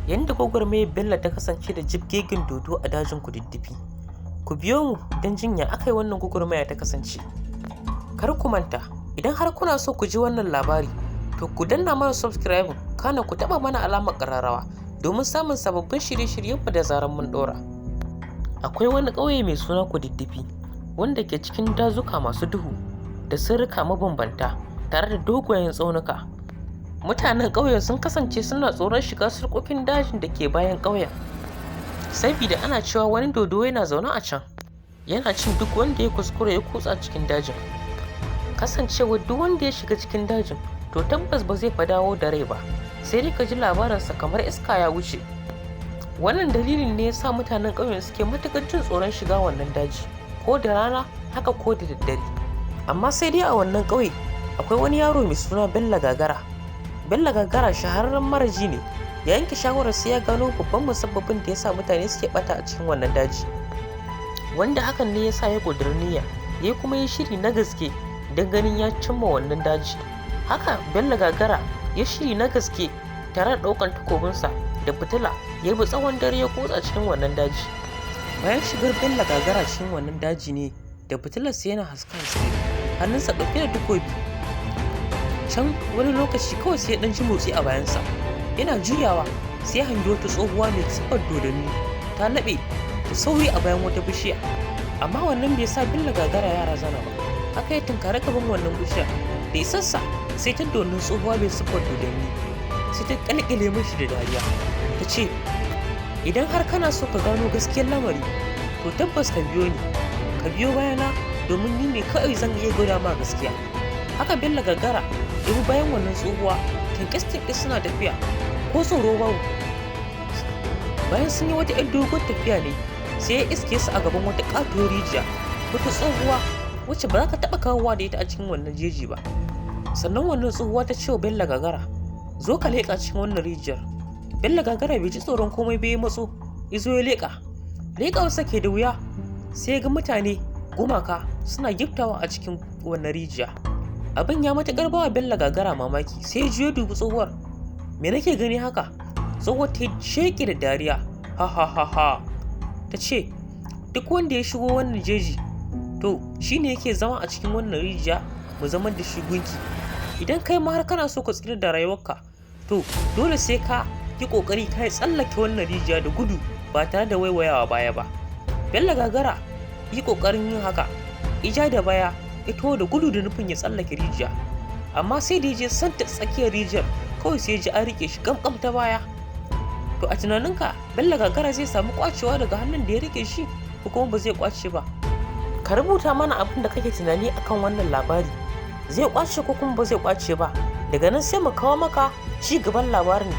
Yanda gwagwarmayar Bello ta kasance da jibgegen dodo a dajin Kududdufi. Ku biyo mu don jin ya aka yi wannan gwagwarmaya ta kasance. Kar ku manta, idan har kuna so ku ji wannan labari, to ku danna mana subscribe, kana ku taɓa mana alamar ƙararrawa domin samun sababbin shirye-shiryenmu da zarar mun ɗora. Akwai wani ƙauye mai suna Kududdufi, wanda ke cikin dazuka masu duhu da sirrika mabambanta tare da dogayen tsaunuka. Mutanen ƙauyen sun kasance suna tsoron shiga sarƙoƙin dajin da ke bayan ƙauyen, saboda ana cewa wani dodo yana zaune a can, yana cin duk wanda ya kuskure ya kutsa cikin dajin. Kasancewar duk wanda ya shiga cikin dajin, to tabbas ba zai fa dawo da rai ba, sai dai ka ji labarinsa kamar iska ya wuce. Wannan dalilin ne ya sa mutanen ƙauyen suke matuƙar jin tsoron shiga wannan daji, ko da rana haka ko da daddare. Amma sai dai a wannan ƙauye akwai wani yaro mai suna Bello Gagara. Bello Gagara shahararren maraji ne, ya yanke shawarar sai ya gano babban musabbabin da ya sa mutane suke ɓata a cikin wannan daji, wanda hakan ne ya sa ya ƙudiri niyya, ya kuma yi shiri na gaske don ganin ya cimma wannan daji. Haka Bello Gagara ya shiri na gaske tare da ɗaukar takobinsa da fitila, ya bi tsawon dare ya kutsa cikin wannan daji. Bayan shigar Bello Gagara cikin wannan daji ne da fitilarsa yana haska hannunsa ɗauke da takobi. Can wani lokaci kawai sai ya ɗan ji motsi a bayansa, yana juyawa sai ya hangi wata tsohuwa mai siffar dodanni ta laɓe da sauri a bayan wata bishiya. Amma wannan bai sa Bello Gagara ya razana ba, haka ya tunkari gaban wannan bishiya da isassa sai ta donin tsohuwa mai siffar dodanni sai ta ƙalƙale mashi da dariya ta ce, idan har kana so ka gano gaskiyar lamari, to tabbas ka biyo ni, ka biyo bayana, domin ni ne kawai zan iya gwada ma gaskiya. Haka Bello Gagara ya bi bayan wannan tsohuwa, tinkis suna tafiya ko tsoro babu. Bayan sun yi wata 'yar dogon tafiya ne sai ya iske su a gaban wata ƙatuwar rijiya, wata tsohuwa wacce ba za ka taɓa kawowa da ita a cikin wannan jeji ba. Sannan wannan tsohuwa ta ce wa Bello Gagara, zo ka leƙa cikin wannan rijiyar. Bello Gagara bai ji tsoron komai bai matso, ya zo ya leƙa. Leƙawarsa ke da wuya, sai ya ga mutane gumaka suna giftawa a cikin wannan rijiya. Abin ya matuƙar bawa Bello Gagara mamaki, sai ya juyo dubi tsohuwar. Me nake gani haka? Tsohuwar ta sheƙi da dariya, ha ha ha ha, ta ce, duk wanda ya shigo wannan jeji, to shine yake zama a cikin wannan rijiya mu zama da shi gunki. Idan kai ma har kana so ka tsira da rayuwarka, to dole sai ka yi ƙoƙari ka yi tsallake wannan rijiya da gudu ba tare da waiwayawa baya ba. Bello Gagara yi ƙoƙarin yin haka, ija da baya, ito da gudu da nufin ya tsallake rijiya. Amma sai da ya je santa tsakiyar rijiyar, kawai sai ya ji an riƙe shi ƙamƙam ta baya. To a tunaninka Bello Gagara zai samu ƙwacewa daga hannun da ya riƙe shi, ko kuma ba zai ƙwace ba? Ka rubuta mana abin da kake tunani akan wannan labari, zai ƙwace ko kuma ba zai ƙwace ba? Daga nan sai mu kawo maka ci gaban labarin